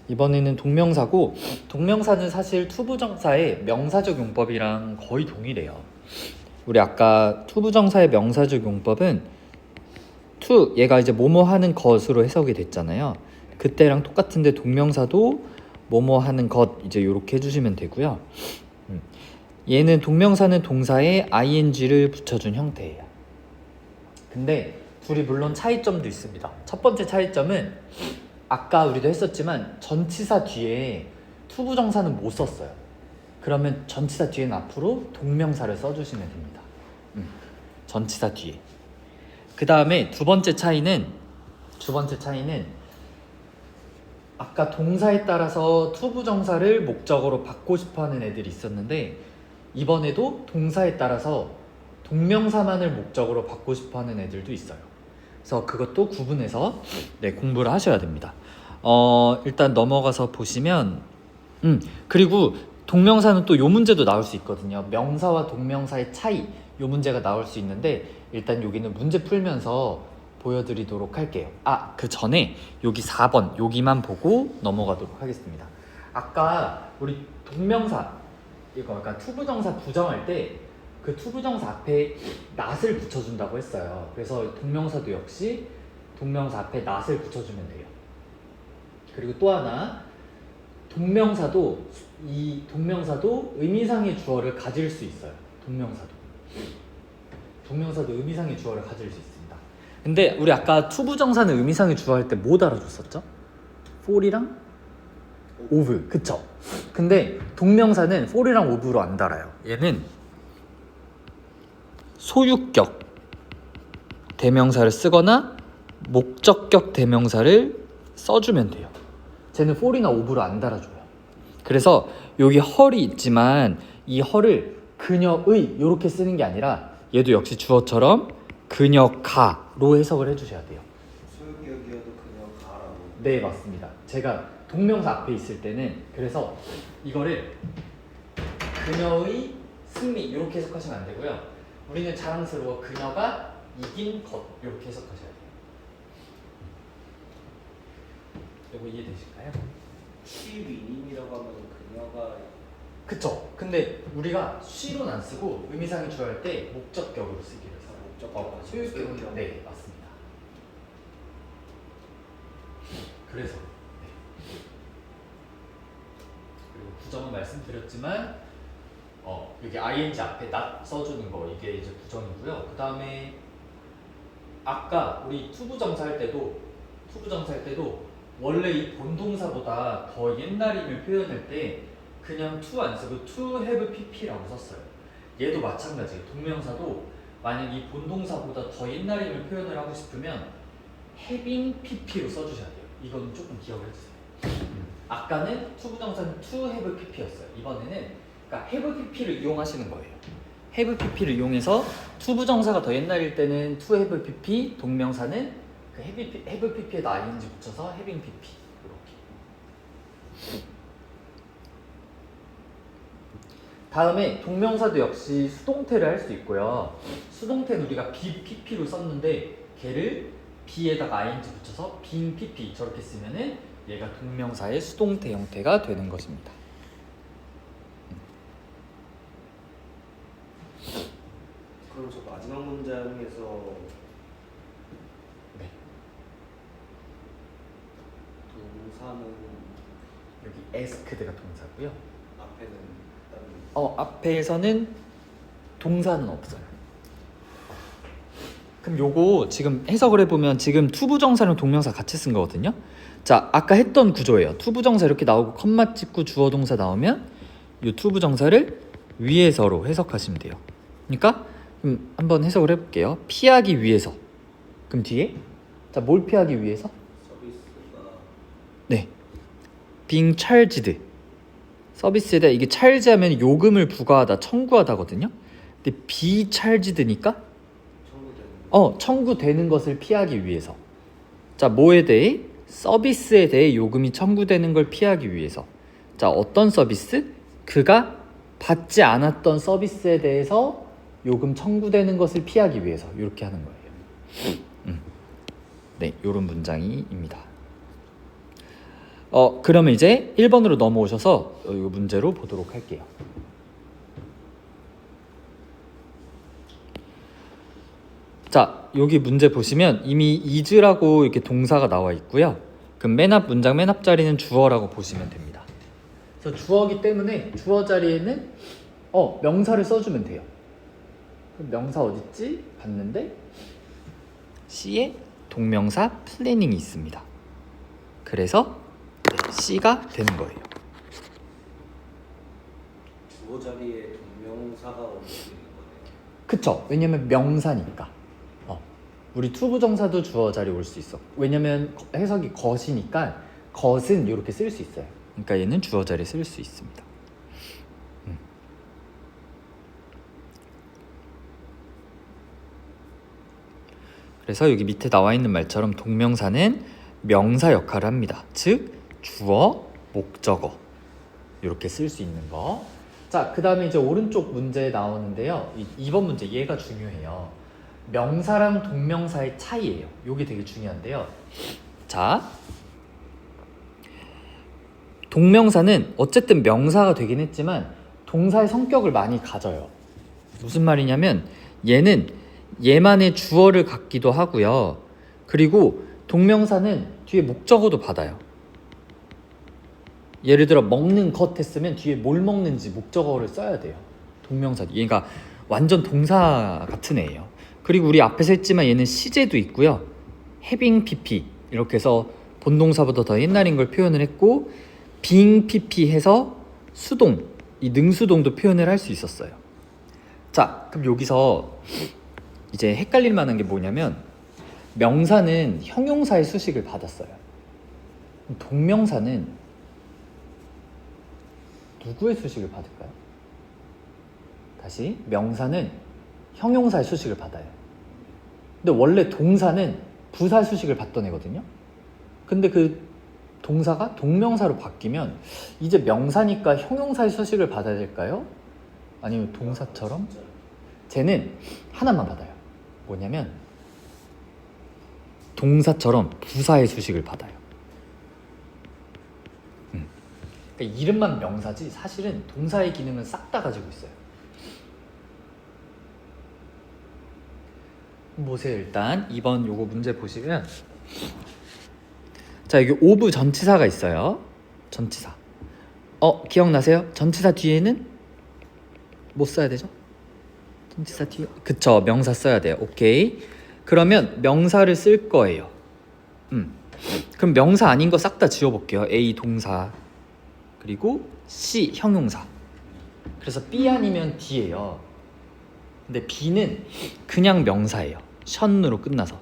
이번에는 동명사고, 동명사는 사실 투부정사의 명사적 용법이랑 거의 동일해요. 우리 아까 투부정사의 명사적 용법은 얘가 이제 뭐뭐 하는 것으로 해석이 됐잖아요. 그때랑 똑같은데 동명사도 뭐뭐 하는 것 이제 요렇게 해주시면 되고요. 얘는 동명사는 동사에 ing를 붙여준 형태예요. 근데 둘이 물론 차이점도 있습니다. 첫 번째 차이점은 아까 우리도 했었지만 전치사 뒤에 투부정사는 못 썼어요. 그러면 전치사 뒤에는 앞으로 동명사를 써주시면 됩니다. 전치사 뒤에. 그 다음에 두 번째 차이는 아까 동사에 따라서 투부정사를 목적어로 받고 싶어하는 애들이 있었는데 이번에도 동사에 따라서 동명사만을 목적으로 받고 싶어하는 애들도 있어요. 그래서 그것도 구분해서 공부를 하셔야 됩니다. 일단 넘어가서 보시면 그리고 동명사는 또 요 문제도 나올 수 있거든요. 명사와 동명사의 차이 요 문제가 나올 수 있는데 일단 여기는 문제 풀면서 보여드리도록 할게요. 그 전에 여기 4번 여기만 보고 넘어가도록 하겠습니다. 아까 우리 동명사 이거 아까 투부정사 부정할 때 그 투부정사 앞에 낫을 붙여준다고 했어요. 그래서 동명사도 역시 동명사 앞에 낫을 붙여주면 돼요. 그리고 또 하나 동명사도 의미상의 주어를 가질 수 있어요. 동명사도 의미상의 주어를 가질 수 있습니다. 근데 우리 아까 투부정사는 의미상의 주어 할 때 뭐 달아줬었죠? for이랑 of, 그쵸? 근데 동명사는 for이랑 of로 안 달아요. 얘는 소유격 대명사를 쓰거나 목적격 대명사를 써주면 돼요. 쟤는 for이나 of로 안 달아줘요. 그래서 여기 헐이 있지만 이 헐을 그녀의 이렇게 쓰는 게 아니라 얘도 역시 주어처럼 그녀가로 해석을 해주셔야 돼요. 소유격이어도 그녀가라고. 네, 맞습니다. 제가 동명사 앞에 있을 때는 그래서 이거를 그녀의 승리 이렇게 해석하시면 안 되고요. 우리는 자랑스러워 그녀가 이긴 것 이렇게 해석하셔야 돼요. 이거 이해되실까요? 쉬윈임이라고 하면 그녀가 그쵸. 근데 우리가 she로는 안 쓰고 의미상의 주어 할 때 목적격으로 쓰기로 했어요. 목적격. 소유격. 네, 맞습니다. 그래서 그리고 부정은 말씀드렸지만 여기 ing 앞에 not 써주는 거 이게 이제 부정이고요. 그 다음에 아까 우리 투부정사 할 때도 원래 이 본동사보다 더 옛날임을 표현할 때 그냥 to 안 쓰고 to have pp라고 썼어요. 얘도 마찬가지예요. 동명사도 만약 이 본동사보다 더 옛날임을 표현을 하고 싶으면 having pp로 써주셔야 돼요. 이거는 조금 기억을 해주세요. 아까는 투부정사는 to have pp였어요. 이번에는 그러니까 have pp를 이용하시는 거예요. have pp를 이용해서 투부정사가 더 옛날일 때는 to have pp, 동명사는 그 have pp에다 ing 붙여서 having pp 이렇게. 다음에 동명사도 역시 수동태를 할 수 있고요. 수동태는 우리가 be pp로 썼는데 걔를 be에다가 ing 붙여서 being pp 저렇게 쓰면은 얘가 동명사의 수동태 형태가 되는 것입니다. 그럼 저 마지막 문장에서 네. 동사는 여기 asked가 동사고요. 앞에는 다른 앞에서는 동사는 없어요. 그럼 요거 지금 해석을 해보면 지금 투부정사랑 동명사 같이 쓴 거거든요. 자, 아까 했던 구조예요. 투부정사 이렇게 나오고 컴마 찍고 주어동사 나오면 이 투부정사를 위해서로 해석하시면 돼요. 그러니까 한번 해석을 해볼게요. 피하기 위해서. 그럼 뒤에 자, 뭘 피하기 위해서? 서비스가 네, being charged. 서비스에 대해 이게 charge하면 요금을 부과하다, 청구하다거든요. 근데 be charged니까 청구되는 청구되는 것을 피하기 위해서. 자, 뭐에 대해? 서비스에 대해 요금이 청구되는 걸 피하기 위해서. 자, 어떤 서비스? 그가 받지 않았던 서비스에 대해서 요금 청구되는 것을 피하기 위해서 이렇게 하는 거예요. 네, 요런 문장이입니다. 그러면 이제 1번으로 넘어오셔서 이 문제로 보도록 할게요. 자, 여기 문제 보시면 이미 is라고 이렇게 동사가 나와 있고요. 그럼 문장 맨 앞자리는 주어라고 보시면 됩니다. 그래서 주어기 때문에 주어 자리에는 명사를 써주면 돼요. 그럼 명사 어딨지? 봤는데 C에 동명사 플래닝이 있습니다. 그래서 C가 되는 거예요. 주어 자리에 동명사가 어울리는 거네요. 그쵸? 왜냐면 명사니까. 우리 투부정사도 주어 자리에 올 수 있어. 왜냐면 해석이 것이니까 것은 이렇게 쓸 수 있어요. 그러니까 얘는 주어 자리에 쓸 수 있습니다. 그래서 여기 밑에 나와 있는 말처럼 동명사는 명사 역할을 합니다. 즉 주어, 목적어 이렇게 쓸 수 있는 거. 자, 그 다음에 이제 오른쪽 문제 나오는데요. 2번 문제 얘가 중요해요. 명사랑 동명사의 차이예요. 이게 되게 중요한데요. 자, 동명사는 어쨌든 명사가 되긴 했지만 동사의 성격을 많이 가져요. 무슨 말이냐면 얘는 얘만의 주어를 갖기도 하고요. 그리고 동명사는 뒤에 목적어도 받아요. 예를 들어 먹는 것 했으면 뒤에 뭘 먹는지 목적어를 써야 돼요. 동명사. 얘가 완전 동사 같은 애예요. 그리고 우리 앞에서 했지만 얘는 시제도 있고요. having pp 이렇게 해서 본동사보다 더 옛날인 걸 표현을 했고 being pp 해서 수동, 이 능수동도 표현을 할 수 있었어요. 자, 그럼 여기서 이제 헷갈릴 만한 게 뭐냐면 명사는 형용사의 수식을 받았어요. 동명사는 누구의 수식을 받을까요? 다시, 명사는 형용사의 수식을 받아요. 근데 원래 동사는 부사 수식을 받던 애거든요. 근데 그 동사가 동명사로 바뀌면 이제 명사니까 형용사의 수식을 받아야 될까요? 아니면 동사처럼? 쟤는 하나만 받아요. 뭐냐면 동사처럼 부사의 수식을 받아요. 그러니까 이름만 명사지 사실은 동사의 기능은 싹 다 가지고 있어요. 보세요. 일단 2번 요거 문제 보시면 자, 여기 오브 전치사가 있어요. 전치사. 기억나세요? 전치사 뒤에는 뭐 써야 되죠? 전치사 뒤에 그쵸, 명사 써야 돼요. 오케이. 그러면 명사를 쓸 거예요. 그럼 명사 아닌 거 싹 다 지워볼게요. A 동사 그리고 C 형용사. 그래서 B 아니면 D예요. 근데 B는 그냥 명사예요. 션으로 끝나서.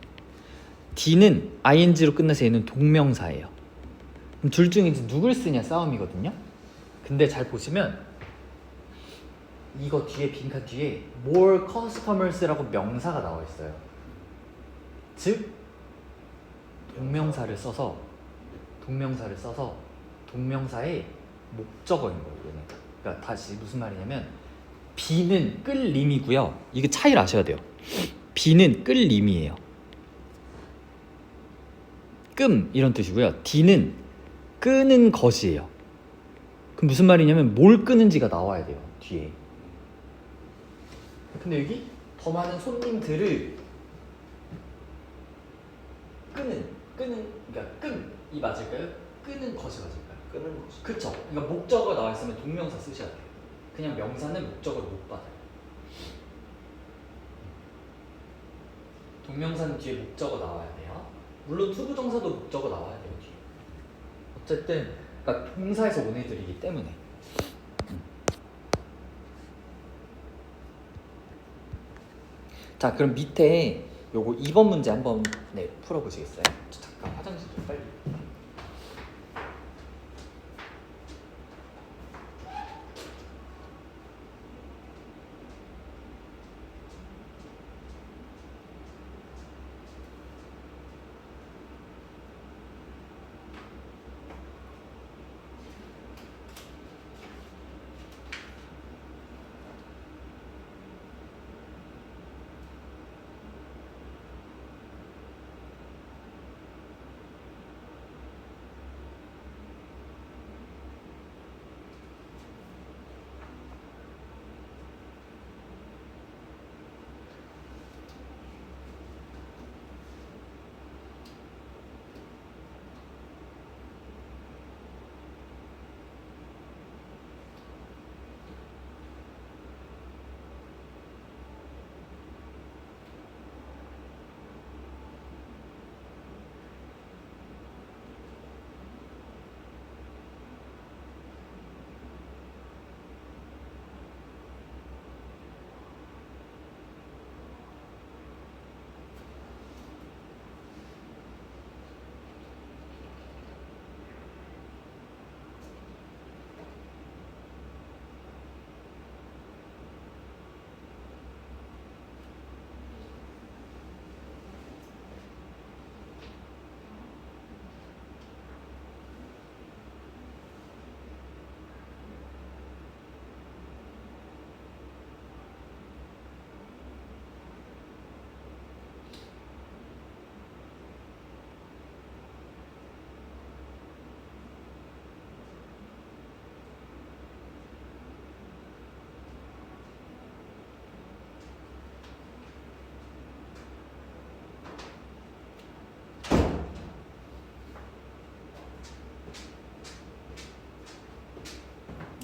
D는 ing로 끝나서 얘는 동명사예요. 그럼 둘 중에 이제 누굴 쓰냐 싸움이거든요. 근데 잘 보시면 이거 뒤에 빈칸 뒤에 more customers라고 명사가 나와 있어요. 즉 동명사를 써서 동명사의 목적어인 거예요. 얘는. 그러니까 다시 무슨 말이냐면 B는 끌림이고요. 이게 차이를 아셔야 돼요. B는 끌림이에요. 끔 이런 뜻이고요. D는 끄는 것이에요. 그럼 무슨 말이냐면 뭘 끄는지가 나와야 돼요. 뒤에. 근데 여기 더 많은 손님들을 끄는 그러니까 끔이 맞을까요? 끄는 것이 맞을까요? 끄는 것이. 그쵸. 그러니까 목적어가 나와 있으면 동명사 쓰셔야 돼요. 그냥 명사는 목적어를 못 받아요. 동명사는 뒤에 목적어 나와야 돼요. 물론 투부정사도 목적어 나와야 돼요. 뒤에. 어쨌든 그러니까 동사에서 온 애들이기 때문에. 자, 그럼 밑에 요거 2번 문제 한번 풀어보시겠어요? 저 잠깐 화장실 좀 빨리.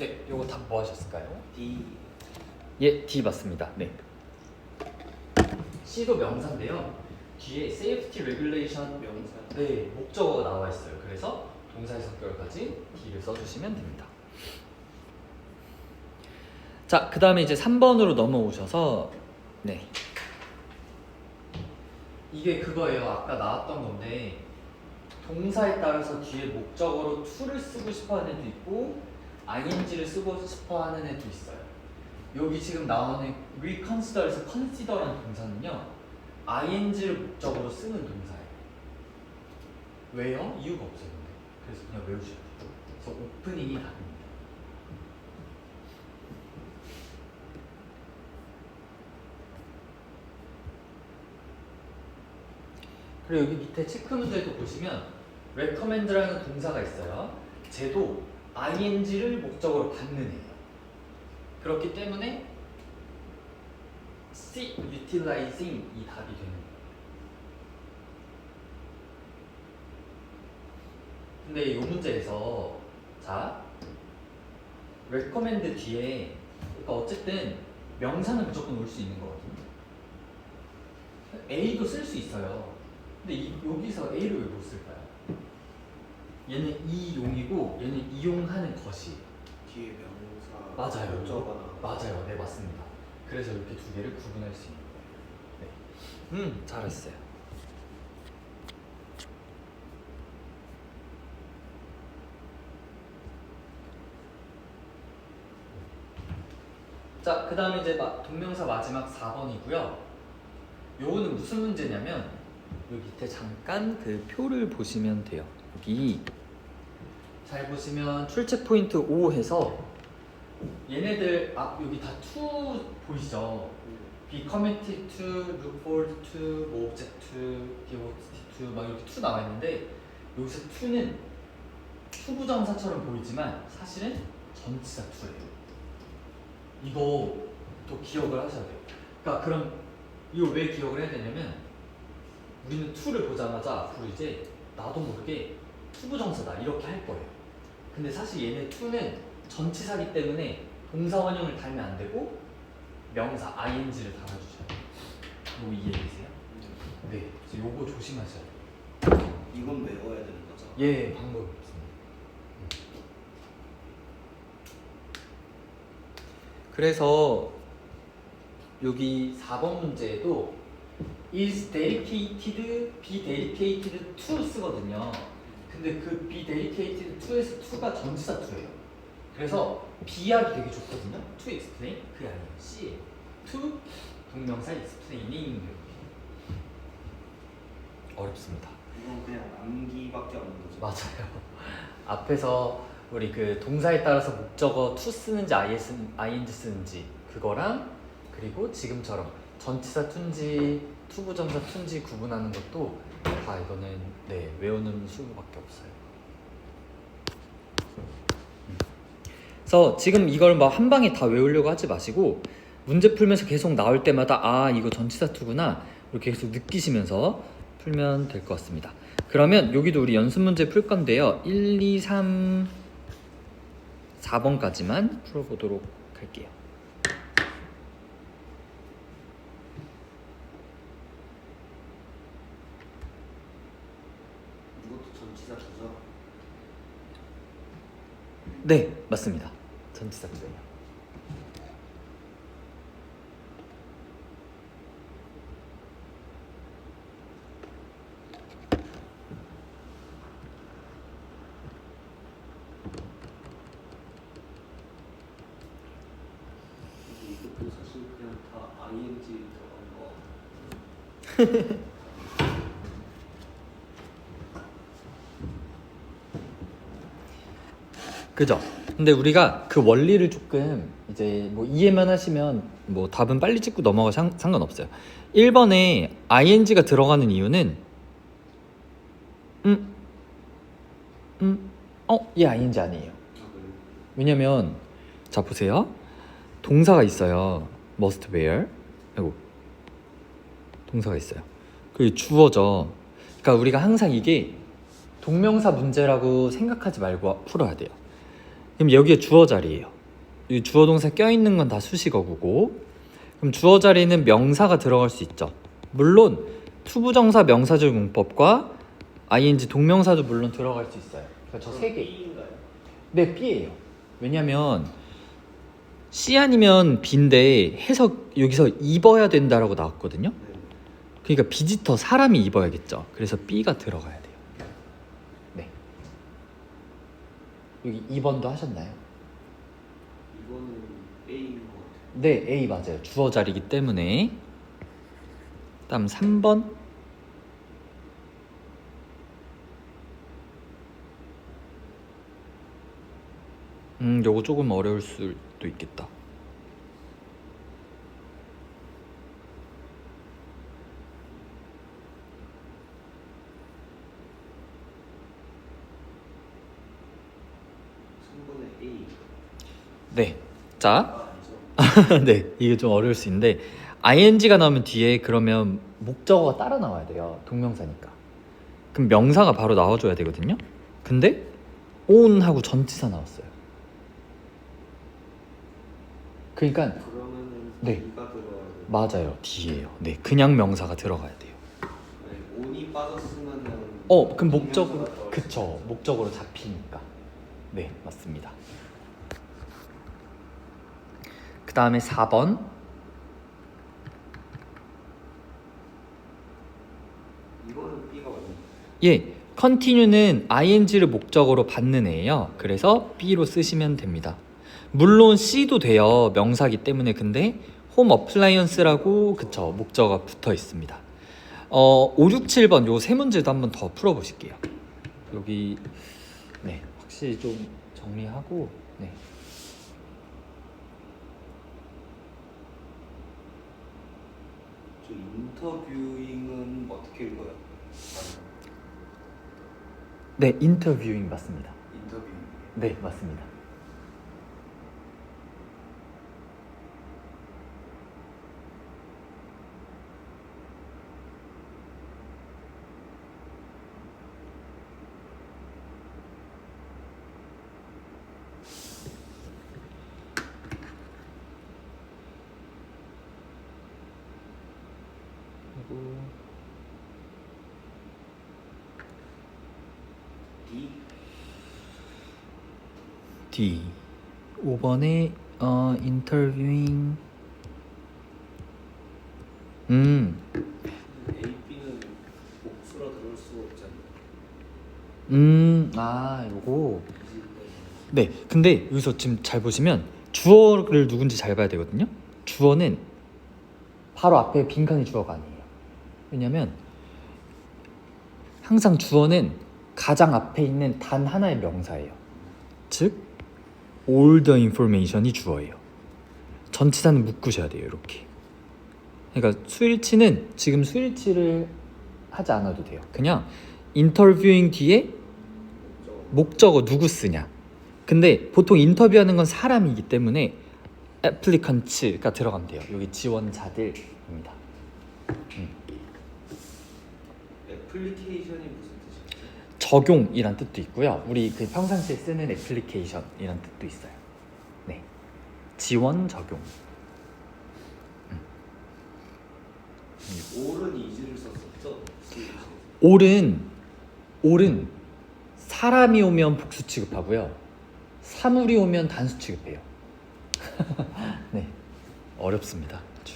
네, 요거 다 뭐 하셨을까요? D. 예, D 맞습니다. 네. C도 명사인데요. 뒤에 safety regulation 명사. 네, 목적어가 나와 있어요. 그래서 동사의 성격을 가진 D를 써주시면 됩니다. 자, 그 다음에 이제 3번으로 넘어오셔서 네. 이게 그거예요. 아까 나왔던 건데 동사에 따라서 뒤에 목적어로 to를 쓰고 싶어하는 애도 있고 ing를 쓰고 싶어하는 애도 있어요. 여기 지금 나오는 reconsider에서 consider라는 동사는요 ing를 목적으로 쓰는 동사예요. 왜요? 이유가 없어요. 근데. 그래서 그냥 외우셔야 돼요. 그래서 오프닝이 답입니다. 그리고 여기 밑에 체크 문제도 보시면 recommend라는 동사가 있어요. 쟤도 ing를 목적으로 받는 애예요. 그렇기 때문에 C, utilizing 이 답이 되는 거예요. 근데 이 문제에서 자 recommend 뒤에 그러니까 어쨌든 명사는 무조건 올 수 있는 거거든요. A도 쓸 수 있어요. 근데 여기서 A를 왜 못 쓸까요? 얘는 이용이고 얘는 이용하는 것이 뒤에 명사. 맞아요. 목적어나. 맞아요. 네, 맞습니다. 그래서 이렇게 두 개를 구분할 수 있는 거예요. 네. 잘했어요. 자, 그 다음에 이제 동명사 마지막 4번이고요. 요거는 무슨 문제냐면 여기 밑에 잠깐 그 표를 보시면 돼요. 여기 잘 보시면 출제 포인트 5 해서 얘네들 여기 다 to 보이시죠? be committed to, look forward to, 뭐 object to, devoted to 막 이렇게 to 나와 있는데 여기서 to는 투부정사처럼 보이지만 사실은 전치사 to예요. 이거 또 기억을 하셔야 돼요. 그러니까 그럼 이거 왜 기억을 해야 되냐면 우리는 to를 보자마자 앞으로 이제 나도 모르게 투부정사다 이렇게 할 거예요. 근데 사실 얘네 to는 전치사기 때문에 동사 원형을 달면 안 되고 명사 ing를 달아주셔야 돼요. 이거 이해되세요? 네. 그래서 요거 조심하셔야 돼요. 이건 외워야 되는 거죠? 예, 방법이 없습니다. 그래서 여기 4번 문제에도 is dedicated, be dedicated to 쓰거든요. 근데 그 be dedicated to에서 to가 전치사 to예요. 그래서 be하기 되게 좋거든요. to explain 그게 아니에요. C예요. to 동명사 explaining 어렵습니다. 이건 그냥 암기밖에 없는 거죠? 맞아요. 앞에서 우리 그 동사에 따라서 목적어 to 쓰는지 ing 쓰는지 그거랑 그리고 지금처럼 전치사 to인지 투부정사 to인지 구분하는 것도 다 이거는 네 외우는 수밖에 없어요. 그래서 지금 이걸 막 한 방에 다 외우려고 하지 마시고 문제 풀면서 계속 나올 때마다 아 이거 전치사 to구나 이렇게 계속 느끼시면서 풀면 될 것 같습니다. 그러면 여기도 우리 연습 문제 풀 건데요. 1, 2, 3, 4번까지만 풀어보도록 할게요. 이것도 전치사 to죠? 네, 맞습니다. 전치사 to예요. 이것도 사실 그냥 다 ing 들어간 거. 그죠? 근데 우리가 그 원리를 조금 이제 뭐 이해만 하시면 뭐 답은 빨리 찍고 넘어가 상관없어요. 1번에 ing가 들어가는 이유는 얘 ing 아니에요. 왜냐면 자 보세요. 동사가 있어요. must wear. 아이고. 동사가 있어요. 그게 주어죠. 그러니까 우리가 항상 이게 동명사 문제라고 생각하지 말고 풀어야 돼요. 그럼 여기에 주어 자리예요. 이 주어 동사 껴있는 건 다 수식어구고, 그럼 주어 자리는 명사가 들어갈 수 있죠. 물론 투부정사 명사절 문법과 ing 동명사도 물론 들어갈 수 있어요. 그러니까 저 세 개. B인가요? 네, B예요. 왜냐면 C 아니면 B인데 해석 여기서 입어야 된다라고 나왔거든요. 네. 그러니까 비지터 사람이 입어야겠죠. 그래서 B가 들어가야 돼요. 네. 여기 2번도 하셨나요? 이거는 A인 것 같아요. 네, A 맞아요. 주어 자리이기 때문에. 다음 3번. 요거 조금 어려울 수도 있겠다. A. 네. 자, 아니죠. 네, 이게 좀 어려울 수 있는데 ing가 나오면 뒤에 그러면 목적어가 따라 나와야 돼요. 동명사니까. 그럼 명사가 바로 나와줘야 되거든요. 근데 on 하고 전치사 나왔어요. 그러니까 그러면은 네. B가 들어가야 돼요. 맞아요. D예요. 네, 그냥 명사가 들어가야 돼요. 네, 온이 빠졌으면은 그럼 목적으로 동명사가 들어가요. 그쵸. 목적으로 잡히니까. 네, 맞습니다. 그 다음에 4번. 이거는 B가 맞는 예, continue는 ing를 목적으로 받는 애예요. 그래서 B로 쓰시면 됩니다. 물론 C도 돼요. 명사기 때문에. 근데 홈 어플라이언스라고 그쵸, 목적어가 붙어 있습니다. 5, 6, 7번 요 세 문제도 한번 더 풀어보실게요. 여기 네, 확실히 좀 정리하고 네. 저 인터뷰잉은 어떻게 읽어요? 네, 인터뷰잉 맞습니다. 인터뷰잉. 네, 맞습니다. 그리고 D. D 5번에 인터뷰잉 A, B는 복수라 들을 수가 없잖아요. 요거 이질인데. 네, 근데 여기서 지금 잘 보시면 주어를 누군지 잘 봐야 되거든요. 주어는 바로 앞에 빈칸이 주어가 아니에요. 왜냐면 항상 주어는 가장 앞에 있는 단 하나의 명사예요. 즉 all the information이 주어예요. 전치사는 묶으셔야 돼요. 이렇게. 그러니까 수일치는 지금 수일치를 하지 않아도 돼요. 그냥 인터뷰잉 뒤에 목적어 누구 쓰냐. 근데 보통 인터뷰하는 건 사람이기 때문에 애플리컨츠가 들어가면 돼요. 여기 지원자들입니다. 애플리케이션이 무슨 뜻이죠? 적용이란 뜻도 있고요. 우리 그 평상시에 쓰는 애플리케이션이란 뜻도 있어요. 네, 지원 적용. 올은 이지를 썼었죠? 올은 사람이 오면 복수 취급하고요. 사물이 오면 단수 취급해요. 네, 어렵습니다. 아주.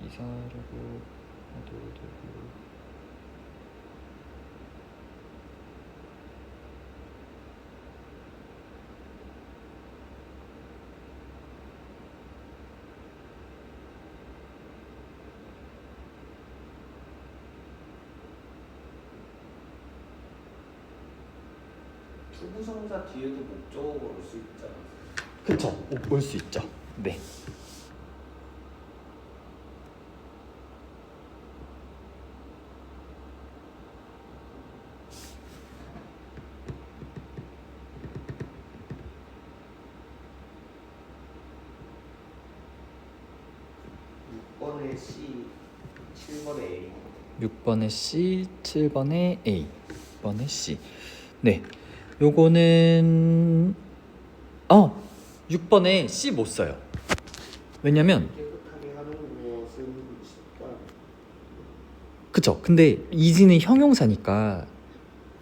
이사라고 해도 되고. 투부정사 뒤에도 목적어가 올 수 있잖아. 그쵸? 올 수 있죠. 네. 번에 C, 7번에 A. 6번에 C, 7번에 A, 6번에 C. 네. 요거는 6번에 C 못 써요. 왜냐면 깨끗하게 하는 것은 습관. 그쵸. 근데 이지는 형용사니까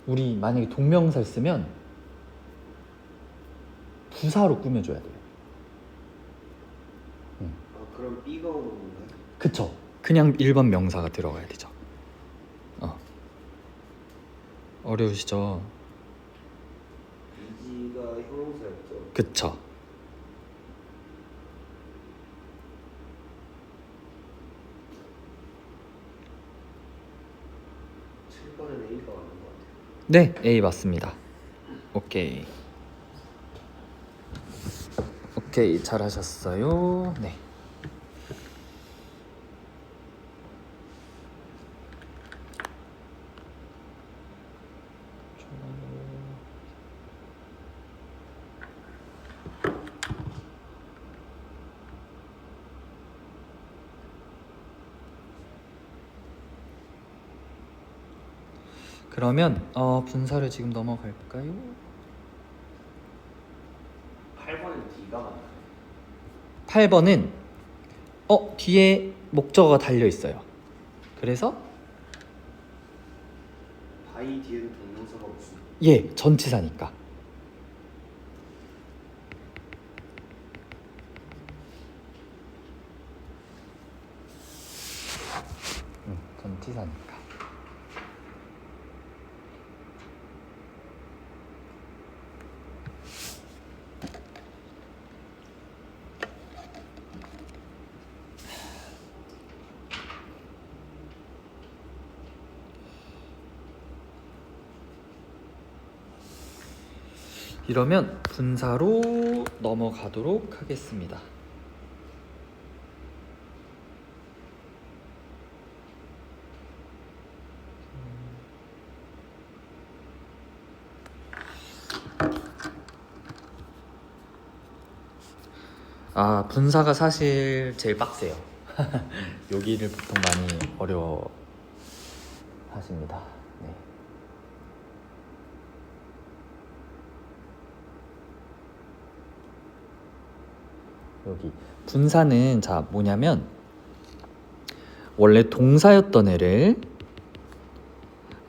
우리 만약에 동명사를 쓰면 부사로 꾸며줘야 돼요. 아, 그럼 B가 오는 건가요? 그쵸. 그냥 1번 명사가 들어가야 되죠. 어려우시죠? 이지가 형용사였죠. 그쵸. A가 맞는 것 같아요. 네, A 맞습니다. 오케이. 오케이, 잘하셨어요. 네. 그러면 분사를 지금 넘어갈까요? 8번은 D가 맞나요? 8번은 뒤에 목적어가 달려 있어요. 그래서 바이 뒤에는 동명사가 없습니다. 예, 전치사니까. 전치사니까. 이러면 분사로 넘어가도록 하겠습니다. 분사가 사실 제일 빡세요. 여기를 보통 많이 어려워 하십니다. 네. 여기 분사는 자 뭐냐면 원래 동사였던 애를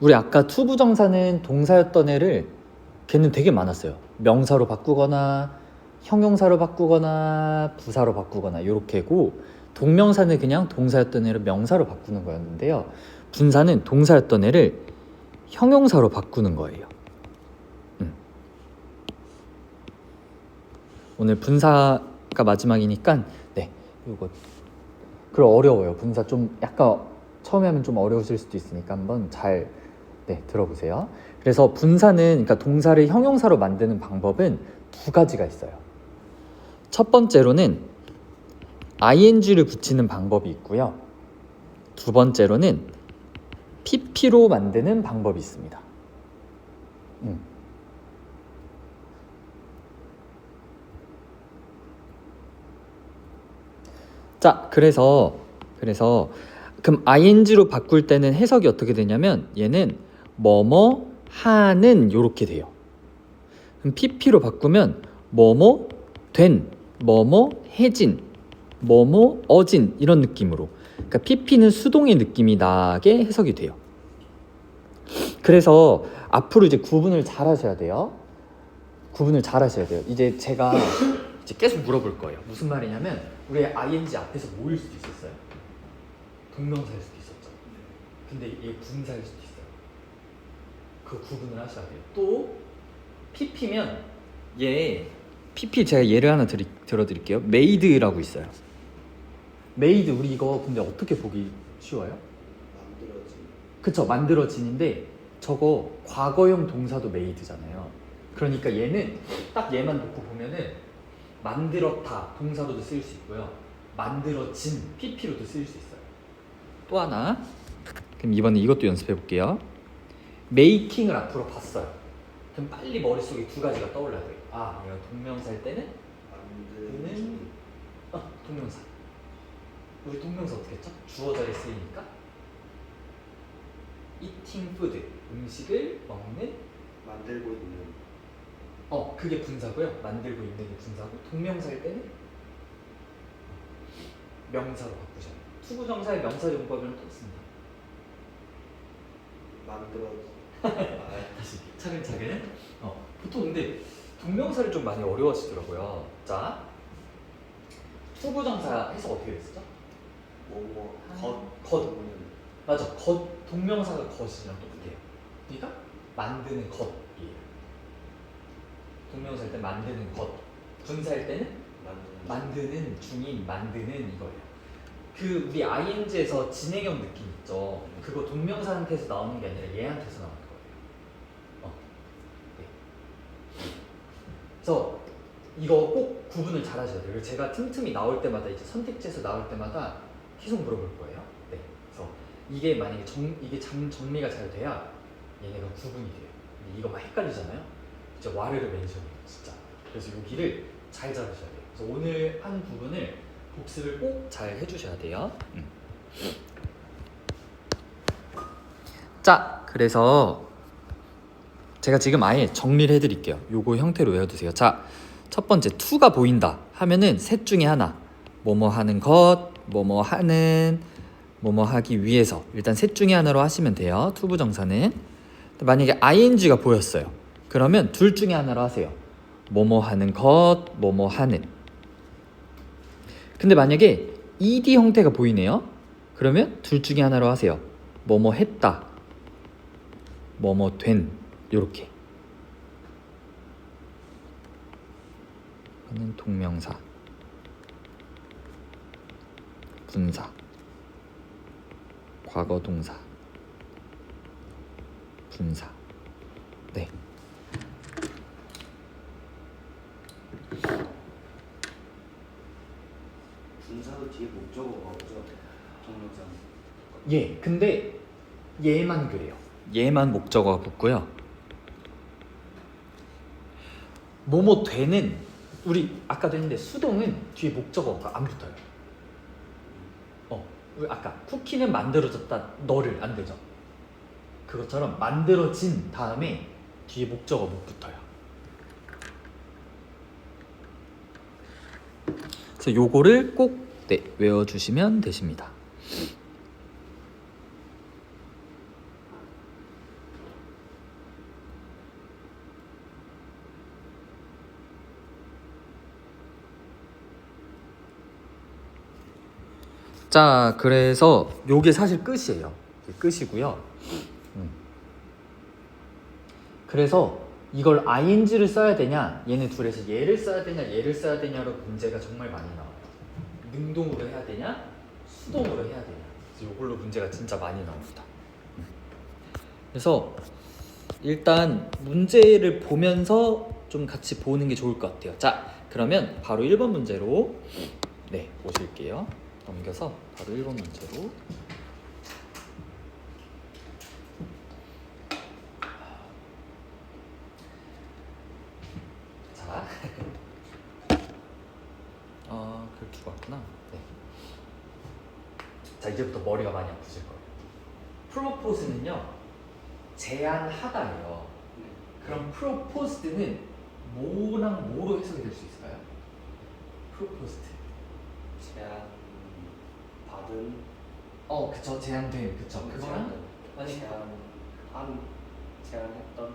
우리 아까 투부정사는 동사였던 애를 걔는 되게 많았어요. 명사로 바꾸거나 형용사로 바꾸거나 부사로 바꾸거나 이렇게고 동명사는 그냥 동사였던 애를 명사로 바꾸는 거였는데요. 분사는 동사였던 애를 형용사로 바꾸는 거예요. 오늘 분사가 마지막이니까 네 이거 그럼 어려워요. 분사 좀 약간 처음에 하면 좀 어려우실 수도 있으니까 한번 잘 들어보세요. 그래서 분사는 그러니까 동사를 형용사로 만드는 방법은 두 가지가 있어요. 첫 번째로는 ing를 붙이는 방법이 있고요. 두 번째로는 pp로 만드는 방법이 있습니다. 자, 그래서 그럼 ing로 바꿀 때는 해석이 어떻게 되냐면 얘는 뭐뭐 하는 요렇게 돼요. 그럼 pp로 바꾸면 뭐뭐 된, 뭐뭐 해진, 뭐뭐 어진 이런 느낌으로. 그러니까 pp는 수동의 느낌이 나게 해석이 돼요. 그래서 앞으로 이제 구분을 잘 하셔야 돼요. 이제 제가 이제 계속 물어볼 거예요. 무슨 말이냐면 우리 ing 앞에서 뭐일 수도 있었어요. 동명사일 수도 있었죠. 근데 얘 분사일 수도 있어요. 그 구분을 하셔야 돼요. 또 pp면 얘 pp 제가 예를 하나 들어드릴게요. made라고 있어요. made 우리 이거 근데 어떻게 보기 쉬워요? 만들어진. 그쵸, 만들어진인데 저거 과거형 동사도 made잖아요. 그러니까 얘는 딱 얘만 놓고 보면은 만들었다 동사로도 쓰일 수 있고요. 만들어진 PP로도 쓰일 수 있어요. 또 하나. 그럼 이번에 이것도 연습해 볼게요. 메이킹을 앞으로 봤어요. 그럼 빨리 머릿속에 두 가지가 떠올라야 돼요. 아, 얘가 동명사일 때는 만드는 동명사. 우리 동명사 어떻게 했죠? 주어자에 쓰이니까 eating food, 음식을 먹는 만들고 있는 그게 분사고요. 만들고 있는 게 분사고 동명사일 때는 명사로 바꾸셔요. 투부정사의 명사 용법이랑 똑같습니다. 만들어 다시 차근차근. 보통 근데 동명사를 좀 많이 어려워하시더라고요. 자, 투부정사 해석 어떻게 됐었죠? 겉. 맞아. 겉 동명사가 겉이랑 똑같아요. 그러니까 만드는 것이에요. 동명사일 때 만드는 것. 분사일 때는 만드는 중인 만드는 이거예요. 그 우리 ing에서 진행형 느낌 있죠. 그거 동명사한테서 나오는 게 아니라 얘한테서 나오는 거예요. 네. 그래서 이거 꼭 구분을 잘 하셔야 돼요. 제가 틈틈이 나올 때마다 이제 선택지에서 나올 때마다 계속 물어볼 거예요. 네. 그래서 이게 만약에 정리가 잘 돼야 얘네가 구분이 돼요. 근데 이거 막 헷갈리잖아요. 진짜 와르르 멘션이에요, 진짜. 그래서 여기를 잘 잡으셔야 돼요. 그래서 오늘 한 부분을 복습을 꼭 잘 해주셔야 돼요. 자, 그래서 제가 지금 아예 정리를 해드릴게요. 요거 형태로 외워두세요. 자, 첫 번째 to가 보인다 하면은 셋 중에 하나. 뭐뭐 하는 것, 뭐뭐 하는, 뭐뭐 하기 위해서. 일단 셋 중에 하나로 하시면 돼요. to 부정사는. 만약에 ing가 보였어요. 그러면 둘 중에 하나로 하세요. 뭐뭐 하는 것, 뭐뭐 하는. 근데 만약에 ed 형태가 보이네요. 그러면 둘 중에 하나로 하세요. 뭐뭐 했다, 뭐뭐 된. 요렇게 하는 동명사, 분사, 과거 동사, 분사. 네. 분사도 뒤에 목적어가 오죠. 동명사. 예, 근데 얘만 그래요. 얘만 목적어가 붙고요. 뭐뭐 되는, 우리 아까도 했는데 수동은 뒤에 목적어가 안 붙어요. 우리 아까 쿠키는 만들어졌다, 너를 안 되죠. 그것처럼 만들어진 다음에 뒤에 목적어 못 붙어요. 그래서 요거를 꼭 외워주시면 되십니다. 자, 그래서 요게 사실 끝이에요. 끝이고요. 그래서 이걸 ing를 써야 되냐, 얘네 둘에서 얘를 써야 되냐, 얘를 써야 되냐로 문제가 정말 많이 나와요. 능동으로 해야 되냐, 수동으로 해야 되냐. 그래서 이걸로 문제가 진짜 많이 나옵니다. 그래서 일단 문제를 보면서 좀 같이 보는 게 좋을 것 같아요. 자, 그러면 바로 1번 문제로 보실게요. 넘겨서 바로 1번 문제로. 자, 그럴 수가 없구나. 네. 자, 이제부터 머리가 많이 아프실 거예요. 프로포즈는요, 제안하다예요. 그럼 프로포즈는 뭐랑 뭐로 해석이 될 수 있을까요? 프로포즈. 제안 받은 그쵸, 제안된. 그쵸. 그거랑 제안했던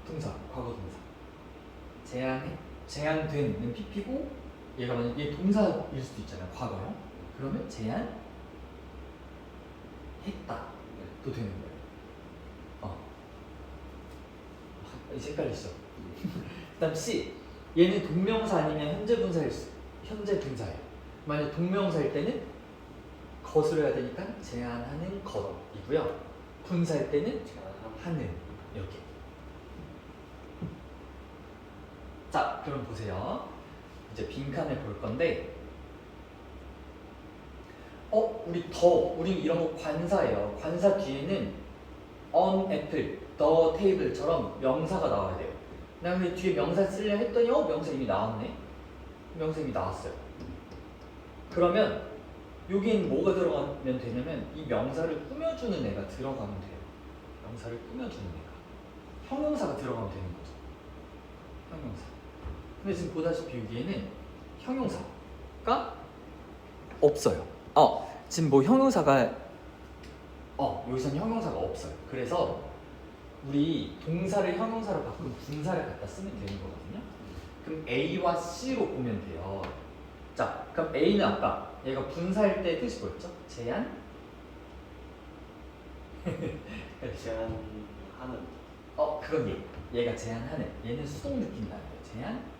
동사, 과거 동사. 제안된은 PP고, 얘가 만약 얘 동사일 수도 있잖아요. 과거요. 그러면 제안했다 또 되는 거예요. 이제 헷갈리시죠? 그다음 C, 얘는 동명사 아니면 현재 분사예요. 만약 동명사일 때는 것으로 해야 되니까 제안하는 것이고요. 분사일 때는 하는, 이렇게. 자, 그럼 보세요. 이제 빈칸을 볼 건데, 우리 이런 거 관사예요. 관사 뒤에는 on apple, the table처럼 명사가 나와야 돼요. 나 근데 뒤에 명사 쓰려 했더니 명사 이미 나왔네. 명사 이미 나왔어요. 그러면 여긴 뭐가 들어가면 되냐면 이 명사를 꾸며주는 애가 들어가면 돼요. 명사를 꾸며주는 애가. 형용사가 들어가면 되는 거죠. 형용사. 근데 지금 보다시피 여기에는 형용사가 없어요. 지금 뭐 형용사가 여기서는 형용사가 없어요. 그래서 우리 동사를 형용사로 바꾸면 분사를 갖다 쓰면 되는 거거든요. 그럼 A와 C로 보면 돼요. 자, 그럼 A는 아까 얘가 분사할 때 뜻이 뭐였죠? 제한? 제한하는 그건 얘가 제한하는. 얘는 수동 느낌 나요. 제한?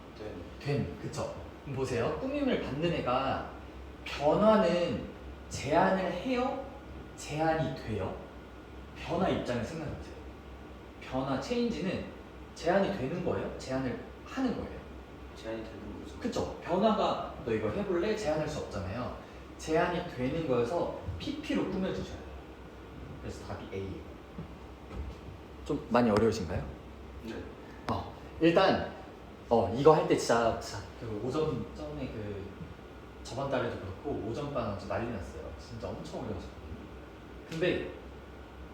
된. 그쵸? 그럼 보세요. 꾸밈을 받는 애가 변화는 제한을 해요? 제한이 돼요? 변화 입장을 생각해보세요. 변화, 체인지는 제한이 되는 거예요? 제한을 하는 거예요? 제한이 되는 거죠. 그쵸? 변화가 너 이거 해볼래? 제한할 수 없잖아요. 제한이 되는 거여서 PP로 꾸며주셔야 돼요. 그래서 답이 A예요. 좀 많이 어려우신가요? 네. 일단 이거 할 때 진짜 그 5점 전에 그 저번 달에도 그렇고 5점반 완전 난리 났어요. 진짜 엄청 어려웠거든요. 근데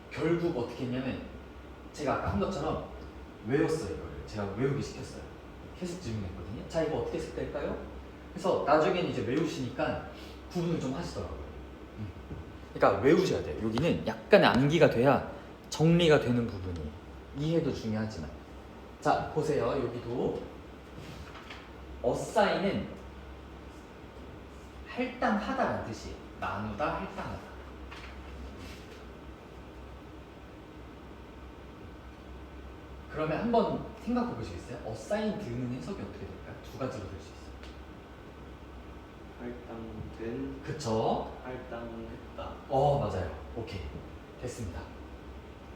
결국 어떻게 했냐면 제가 아까 한 것처럼 외웠어요. 이거를 제가 외우게 시켰어요. 계속 질문했거든요. 자, 이거 어떻게 쓸까요? 그래서 나중엔 이제 외우시니까 구분을 좀 하시더라고요. 그러니까 외우셔야 돼요. 여기는 약간의 암기가 돼야 정리가 되는 부분이. 이해도 중요하지만. 자, 보세요. 여기도 어사인은 할당하다라는 뜻이에요. 나누다, 할당하다. 그러면 한번 생각해 보시겠어요? 어사인드는 해석이 어떻게 될까요? 두 가지로 될 수 있어요. 할당된, 그쵸? 할당했다. 맞아요. 오케이. 됐습니다.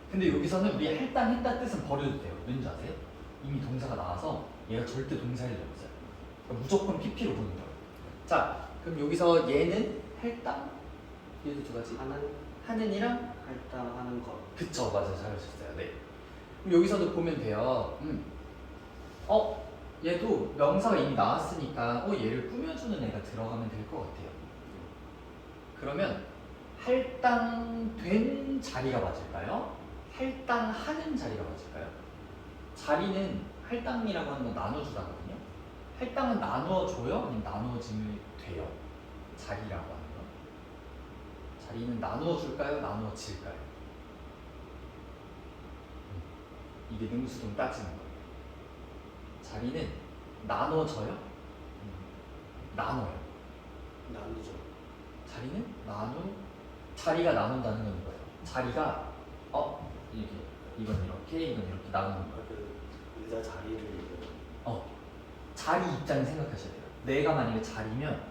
근데 여기서는 우리 할당했다 뜻은 버려도 돼요. 왠지 아세요? 이미 동사가 나와서 얘가 절대 동사일 리 없어요. 그러니까 무조건 PP로 보는 거예요. 자, 그럼 여기서 얘는 할당? 얘도 두 가지. 하는이랑 할당하는 것. 그쵸, 맞아요. 잘하셨어요. 네. 그럼 여기서도 보면 돼요. 얘도 명사가 이미 나왔으니까 얘를 꾸며주는 애가 들어가면 될 것 같아요. 그러면 할당된 자리가 맞을까요? 할당하는 자리가 맞을까요? 자리는 할당이라고 하는 건 나눠주다거든요. 할당은 나누어줘요? 아니면 나누어지면 돼요? 자리라고 하는 건. 자리는 나누어줄까요? 나누어질까요? 이게 능수동 따지는 거예요. 자리는 나눠져요? 나눠요. 나누죠. 자리는 자리가 나눈다는 건 이거예요. 자리가 이건 이렇게 이건 이렇게 나누는 거예요. 그 의자 자리를 자리 입장 생각하셔야 돼요. 내가 만약에 자리면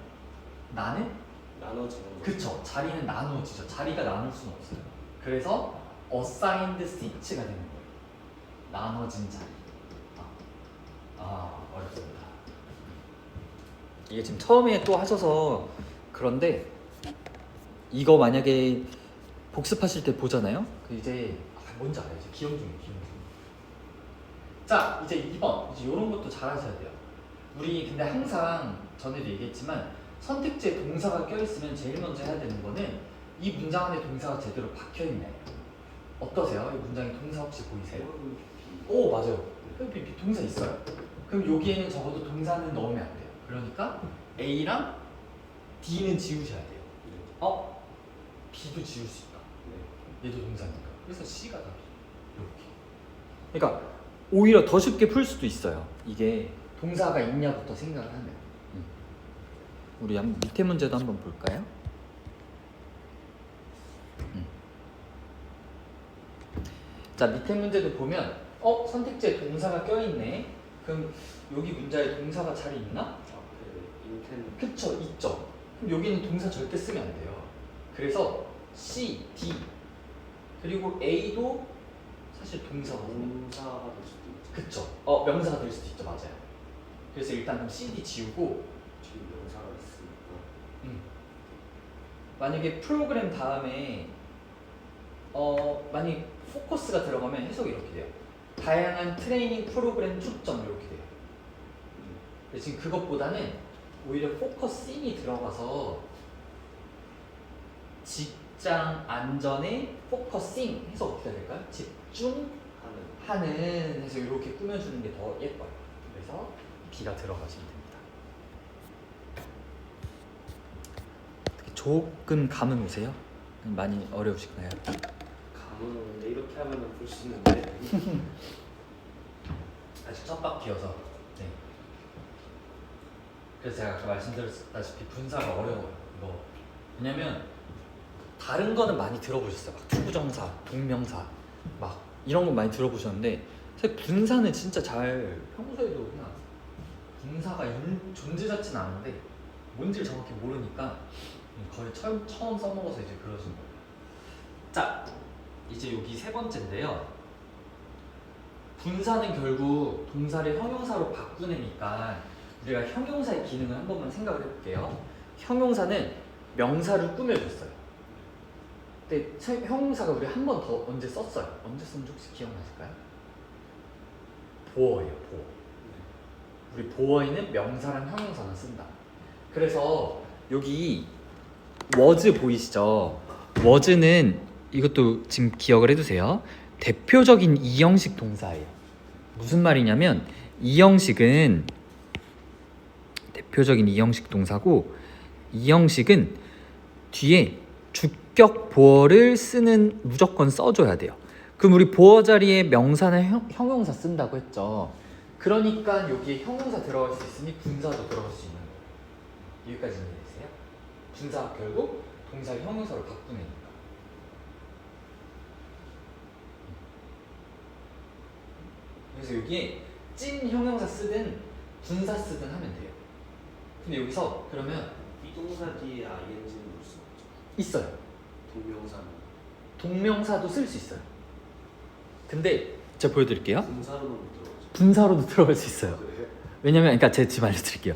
나는 나눠지는 거죠. 그쵸. 자리는 나누어지죠. 자리가 나눌 수는 없어요. 그래서 assigned seats가 되는 거예요. 나눠진 자리. 어렵습니다. 이게 지금 처음에 또 하셔서 그런데 이거 만약에 복습하실 때 보잖아요. 그 이제 뭔지 알아요. 이제 기억 중에. 자, 이제 2번. 이제 이런 것도 잘 하셔야 돼요. 우리 근데 항상 전에도 얘기했지만 선택지에 동사가 껴있으면 제일 먼저 해야 되는 거는 이 문장 안에 동사가 제대로 박혀있나요? 어떠세요? 이 문장에 동사 혹시 보이세요? 맞아요. PP 동사 있어요. 그럼 여기에는 적어도 동사는 넣으면 안 돼요. 그러니까 A랑 D는 지우셔야 돼요. B도 지울 수 있다. 얘도 동사니까. 그래서 C가 답이 이렇게. 그러니까 오히려 더 쉽게 풀 수도 있어요. 이게 동사가 있냐부터 생각을 하면. 우리 한번 밑에 문제도 한번 볼까요? 자, 밑에 문제도 보면 선택지에 동사가 껴있네. 그럼 여기 문자에 동사가 자리 있나? 인텐. 그쵸, 있죠. 그럼 여기는 동사 절대 쓰면 안 돼요. 그래서 C, D 그리고 A도 사실 동사거든요. 동사가 될 수도 있죠. 그쵸. 명사가 될 수도 있죠. 맞아요. 그래서 일단 그럼 CD 지우고 지금 명사가 있으니까 만약에 프로그램 다음에 만약 포커스가 들어가면 해석이 이렇게 돼요. 다양한 트레이닝 프로그램 초점 이렇게 돼요. 근데 지금 그것보다는 오히려 포커싱이 들어가서 직장 안전에 포커싱 해서 어떻게 해야 될까요? 집중하는 해서 이렇게 꾸며주는 게 더 예뻐요. 그래서 B가 들어가시면 됩니다. 조금 감은 오세요? 많이 어려우신가요? 감은 오는데 이렇게 하면은 볼 수 있는데 아직 첫 바퀴여서. 네. 그래서 제가 아까 말씀드렸다시피 분사가 어려워요. 이거 왜냐면 다른 거는 많이 들어보셨어요. 막 투부정사, 동명사 막 이런 거 많이 들어보셨는데 사실 분사는 진짜 잘 평소에도 그냥 분사가 존재 자체는 아는데 뭔지를 정확히 모르니까 거의 처음 써먹어서 이제 그러신 거예요. 자, 이제 여기 세 번째인데요. 분사는 결국 동사를 형용사로 바꾸니까 우리가 형용사의 기능을 한 번만 생각을 해볼게요. 형용사는 명사를 꾸며줬어요. 근데 형용사가 우리 한 번 더 언제 썼어요? 언제 썼는지 혹시 기억나실까요? 보어예요, 보어. 우리 보어에는 명사랑 형용사만 쓴다. 그래서 여기 was 보이시죠? was는 이것도 지금 기억을 해두세요. 대표적인 이형식 동사예요. 무슨 말이냐면 이형식은 대표적인 이형식 동사고 이 형식은 뒤에 주격 보어를 쓰는 무조건 써줘야 돼요. 그럼 우리 보어 자리에 명사나 형용사 쓴다고 했죠. 그러니까 여기에 형용사 들어갈 수 있으니 분사도 들어갈 수 있는 거예요. 여기까지 이해되세요? 분사 결국 동사를 형용사로 바꾸니까. 그래서 여기에 찐 형용사 쓰든 분사 쓰든 하면 돼요. 근데 여기서 그러면 비동사 뒤에 ing는 볼 수 없죠. 있어요. 동명사는 동명사도 쓸 수 있어요. 근데 제가 보여드릴게요. 분사로는 못 들어가죠. 분사로도 들어갈 수 있어요. 그래요? 왜냐면 그러니까 제가 지금 알려드릴게요.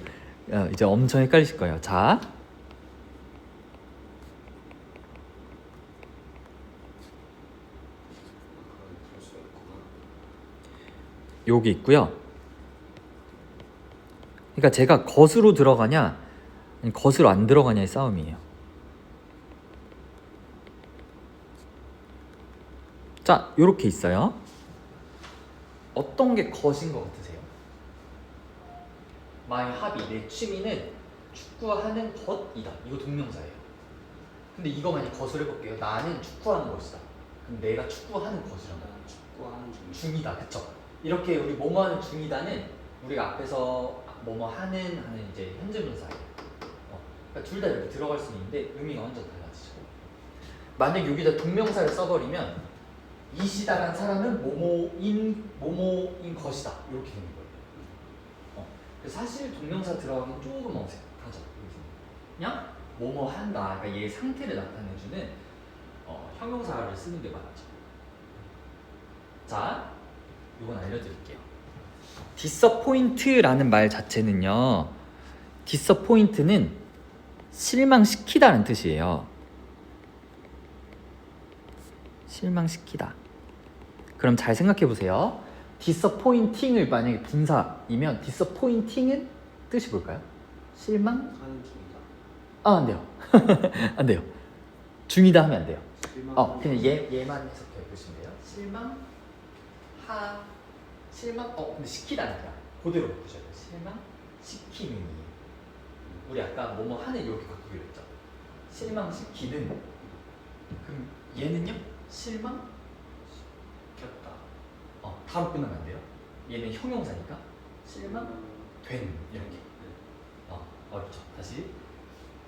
이제 엄청 헷갈리실 거예요. 자, 그럴 수가 있구나. 여기 있고요. 그러니까 제가 것으로 들어가냐 아니 것으로 안 들어가냐의 싸움이에요. 자, 요렇게 있어요. 어떤 게 것인 것 같으세요? My hobby, 내 취미는 축구하는 것이다. 이거 동명사예요. 근데 이거 만약 것을 해볼게요. 나는 축구하는 것이다. 그럼 내가 축구하는 것이란 말이야. 난 축구하는 중이다, 그쵸? 이렇게 우리 뭐뭐하는 중이다는 우리가 앞에서 뭐뭐 하는 이제 현재분사예요. 그러니까 둘 다 이렇게 들어갈 수 있는데 의미가 완전 달라지죠. 만약 여기다 동명사를 써버리면 이시다란 사람은 뭐뭐인 것이다 이렇게 되는 거예요. 그래서 사실 동명사 들어가긴 조금 어색하죠. 그냥 뭐뭐 한다, 그러니까 얘의 상태를 나타내주는 형용사를 쓰는 게 맞죠. 자, 이건 알려드릴게요. disappoint라는 말 자체는요, disappoint는 실망시키다는 뜻이에요. 실망시키다. 그럼 잘 생각해 보세요. disappointing을 만약에 분사이면 disappointing은 뜻이 뭘까요? 실망? 하는 중이다. 안 돼요. 안 돼요. 중이다 하면 안 돼요. 그냥 얘만 해석해 보시면 돼요. 근데 시키다니까. 그대로 바꾸셔야 돼요. 실망시키는. 우리 아까 뭐뭐 하는 이렇게 바꾸기로 했죠. 실망시키는. 그럼 얘는요? 실망? 시켰다. 다로 끝나면 안 돼요. 얘는 형용사니까 실망? 된 이렇게. 어렵죠. 다시.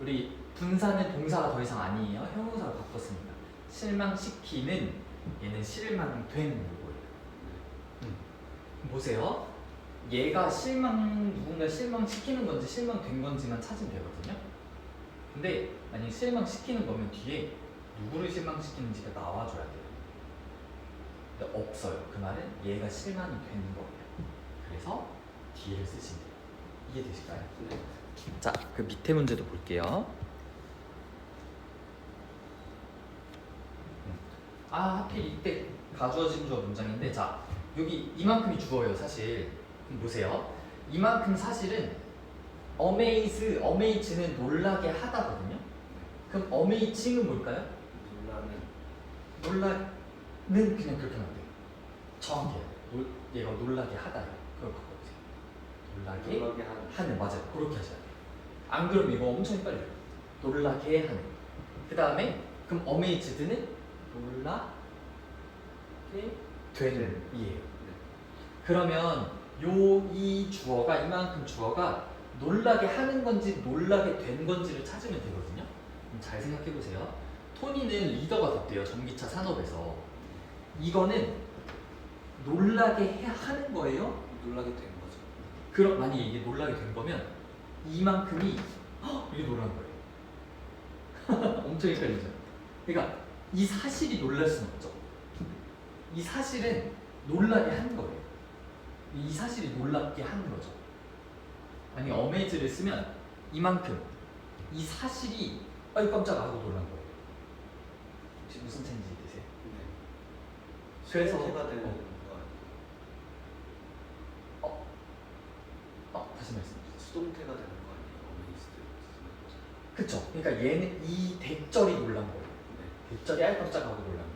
우리 분사는 동사가 더 이상 아니에요. 형용사로 바꿨으니까. 실망시키는 얘는 실망된 요거예요. 보세요. 얘가 누군가 실망시키는 건지 실망된 건지만 찾으면 되거든요. 근데 만약 실망시키는 거면 뒤에 누구를 실망시키는지가 나와줘야 돼요. 근데 없어요. 그 말은 얘가 실망이 되는 거예요. 그래서 뒤를 쓰시면 돼요. 이해되실까요? 네. 자, 그 밑에 문제도 볼게요. 하필 이때 가주어진 주어 문장인데, 자, 여기 이만큼이 주어예요, 사실. 그럼 보세요. 이만큼 사실은 amaze는 놀라게 하다거든요. 그럼 amazing은 뭘까요? 놀라는 그냥 그렇게 하면 돼요. 정확해요. 얘가 놀라게 하다요. 그걸 바꿔보세요. 놀라게 하는, 맞아요. 그렇게 하셔야 돼요. 안 그러면 이거 엄청 헷갈려요. 놀라게 하는. 그 다음에 그럼 amazed는 놀라게 되는 이에요. 그러면 이 주어가, 이만큼 주어가 놀라게 하는 건지 놀라게 된 건지를 찾으면 되거든요. 그럼 잘 생각해 보세요. 토니는 리더가 됐대요, 전기차 산업에서. 이거는 놀라게 하는 거예요? 놀라게 된 거죠. 그럼 만약에 이게 놀라게 된 거면 이만큼이 이게 놀란 거예요. 엄청 헷갈리죠. 그러니까 이 사실이 놀랄 수는 없죠. 이 사실은 놀라게 하는 거예요. 이 사실이 놀랍게 하는 거죠. 아니 어메이즈를 쓰면 이만큼 이 사실이 아이 깜짝아 하고 놀란 거예요. 혹시 무슨 차인지 되세요? 네. 그래서 수동태가 되는 거 다시 말씀해 주세요. 수동태가 되는 거 아니에요? 어메이스드. 그쵸. 그러니까 얘는 이 대절이 놀란 거예요. 네. 대절이 아이 깜짝하고 놀란 거예요.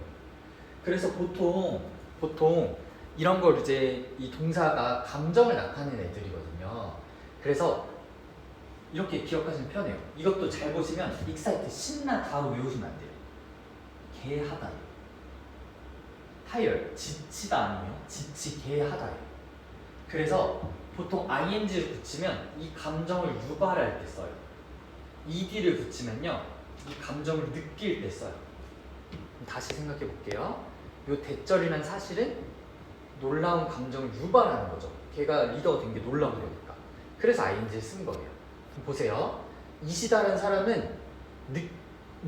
그래서 보통 이런 걸 이제 이 동사가 감정을 나타내는 애들이거든요. 그래서 이렇게 기억하시면 편해요. 이것도 잘 보시면 excite, 신나다로 외우시면 안 돼요. 개하다요. tired, 지치다 아니에요. 지치게 하다요. 그래서 보통 ing를 붙이면 이 감정을 유발할 때 써요. ed를 붙이면요, 이 감정을 느낄 때 써요. 다시 생각해 볼게요. 요 대절이라는 사실은 놀라운 감정을 유발하는 거죠. 걔가 리더가 된 게 놀라운 거니까. 그래서 ing를 쓴 거예요. 보세요. 이시다라는 사람은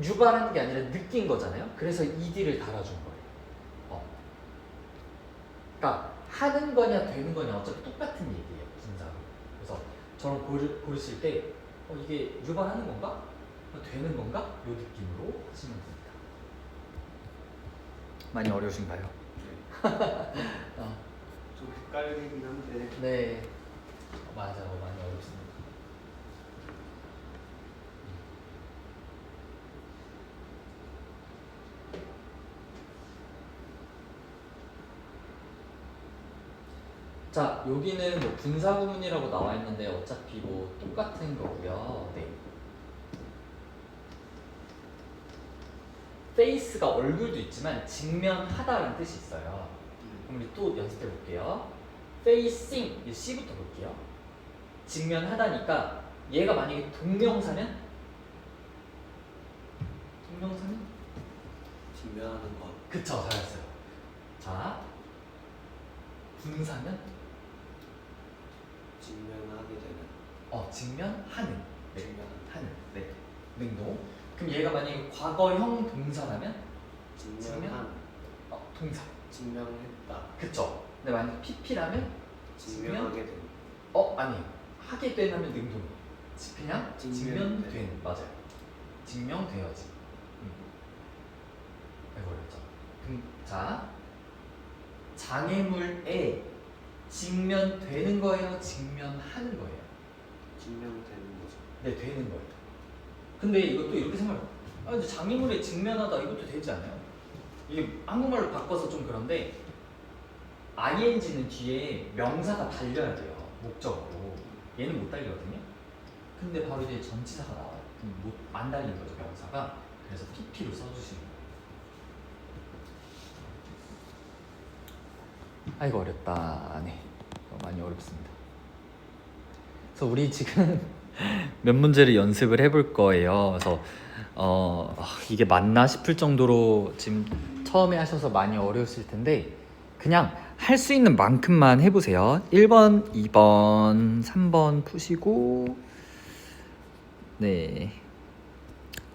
유발하는 게 아니라 느낀 거잖아요. 그래서 ed를 달아준 거예요. 그러니까 하는 거냐 되는 거냐 어차피 똑같은 얘기예요, 분사로. 그래서 저런 고르실 때 이게 유발하는 건가? 되는 건가? 요 느낌으로 하시면 됩니다. 많이 어려우신가요? 네. 좀 헷갈리긴 한데. 네. 맞아요. 많이 어렵습니다. 자, 여기는 뭐 분사구문이라고 나와 있는데 어차피 뭐 똑같은 거고요. 네. face가 얼굴도 있지만 직면하다라는 뜻이 있어요. 그럼 우리 또 연습해 볼게요. facing, 이 C부터 볼게요. 직면하다니까 얘가 만약에 동명사면? 직면하는 것. 그쵸, 잘했어요. 자, 분사면? 직면하게 되는. 직면하는. 네. 직면하는. 네. 능동. 그럼 얘가 만약에 과거형 동사라면? 직면한. 동사. 직면했다. 그쵸. 근데 만약에 PP라면? 직면하게 되는. 아니. 하게 된 하면 능동이에요. 그냥 직면된. 맞아요. 직면되어지. 이거 어렵죠. 자, 장애물에 직면되는 거예요? 직면하는 거예요? 직면되는 거죠. 네, 되는 거예요. 근데 이것도 이렇게 생각해요. 근데 장애물에 직면하다 이것도 되지 않아요? 이게 한국말로 바꿔서 좀 그런데 ing는 뒤에 명사가 달려야 돼요. 목적으로. 얘는 못 달리거든요. 근데 바로 이제 전치사가 나와요. 그럼 안 달리는 거죠, 명사가. 그래서 pp로 써주시는 거예요. 아이고 어렵다. 네, 많이 어렵습니다. 그래서 우리 지금 몇 문제를 연습을 해볼 거예요. 그래서 이게 맞나 싶을 정도로 지금 처음에 하셔서 많이 어려우실 텐데 그냥 할 수 있는 만큼만 해보세요. 1번, 2번, 3번 푸시고 네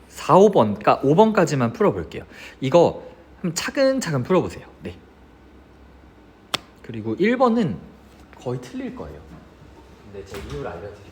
4, 5번, 그러니까 5번까지만 풀어볼게요. 이거 한번 차근차근 풀어보세요. 네. 그리고 1번은 거의 틀릴 거예요. 근데 제 이유를 알려드릴게요.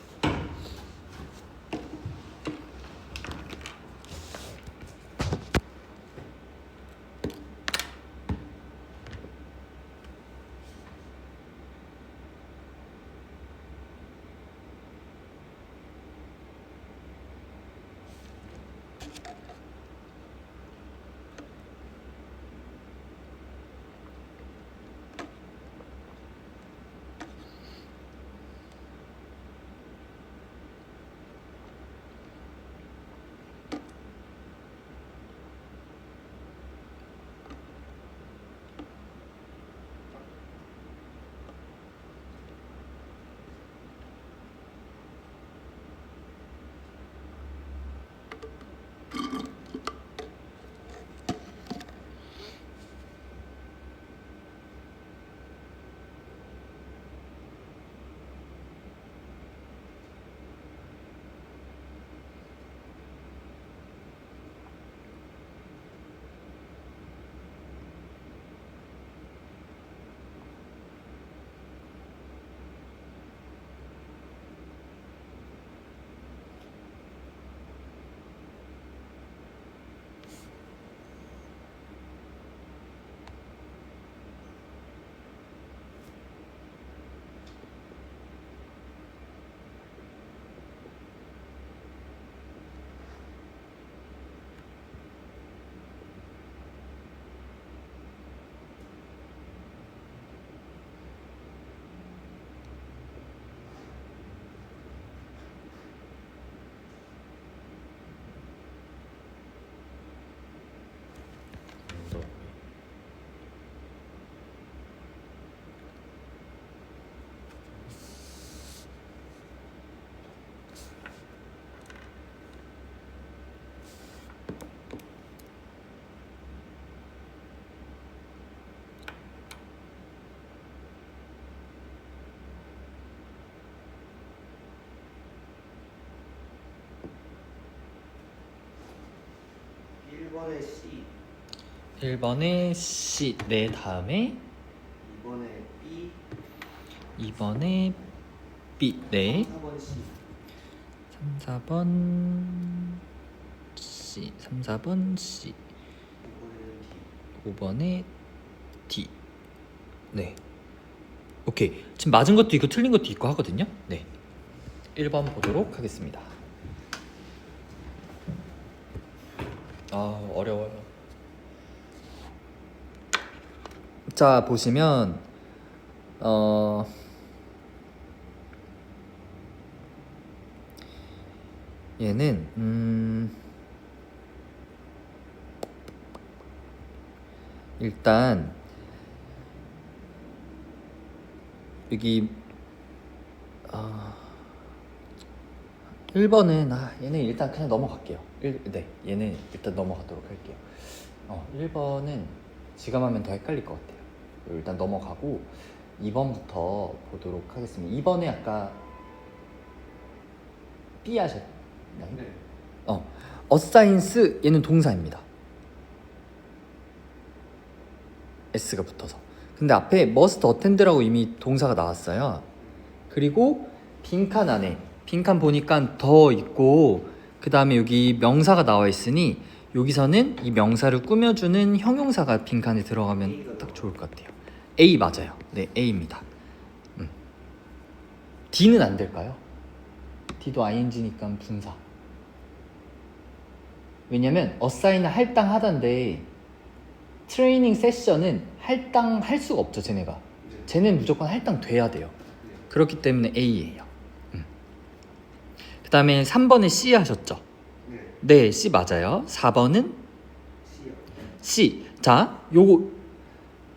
(1번에) C, 1번에 C. 네, 다음에 2번에 B, 2번에 B. 네. 4번 C. 3, 4번 C. 3, 4번 C. 5번에 D. 네. 오케이. 지금 맞은 것도 있고 틀린 것도 있고 하거든요. 네. 1번 보도록 하겠습니다. 아, 어려워요. 자, 보시면 얘는 일단 여기 1번은 얘는 일단 그냥 넘어갈게요. 네, 얘는 일단 넘어가도록 할게요. 1번은 지감하면 더 헷갈릴 것 같아요. 일단 넘어가고 2번부터 보도록 하겠습니다. 2번에 아까 B 하셨나요? 네. 어사인스 얘는 동사입니다. S가 붙어서. 근데 앞에 must attend라고 이미 동사가 나왔어요. 그리고 빈칸 안에 빈칸 보니까 더 있고 그 다음에 여기 명사가 나와 있으니 여기서는 이 명사를 꾸며주는 형용사가 빈칸에 들어가면 딱 좋을 것 같아요. A 맞아요. 네, A입니다. D는 안 될까요? D도 ing니까 분사. 왜냐면 어사인은 할당하던데 트레이닝 세션은 할당할 수가 없죠. 쟤는 무조건 할당돼야 돼요. 그렇기 때문에 A예요. 그 다음에 3번에 C 하셨죠? 네, C 맞아요. 4번은 C요. C. 자,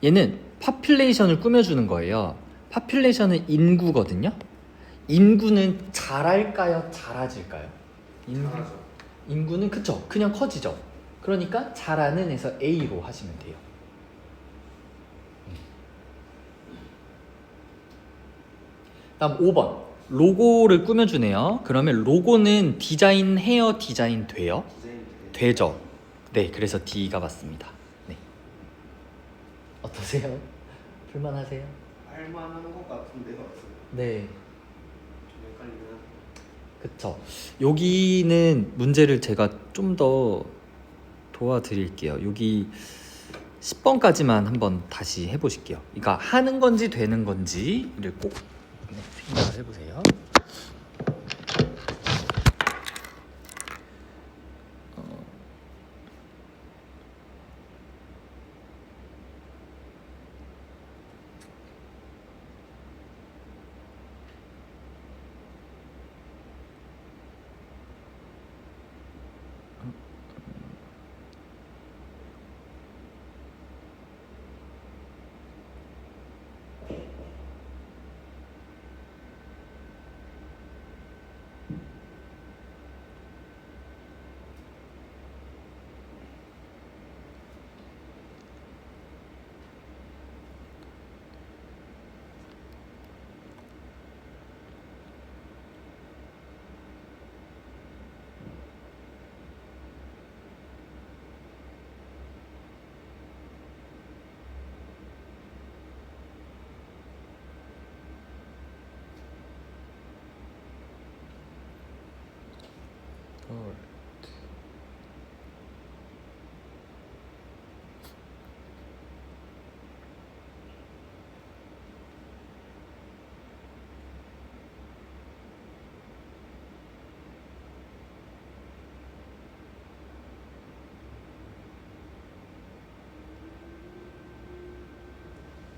얘는 파퓰레이션을 꾸며주는 거예요. 파퓰레이션은 인구거든요. 인구는 자랄까요? 자라질까요? 잘하죠. 인구는 그쵸, 그냥 커지죠. 그러니까 자라는 에서 A로 하시면 돼요. 다음 5번 로고를 꾸며주네요. 그러면 로고는 디자인 해요? 디자인 돼요? 디자인 되죠. 네, 그래서 D가 맞습니다. 네. 어떠세요? 불만하세요? 할만한 것 같은데요. 네. 그쵸. 여기는 문제를 제가 좀 더 도와드릴게요. 여기 10번까지만 한번 다시 해보실게요. 그러니까 하는 건지 되는 건지를 꼭 생각을 해보세요.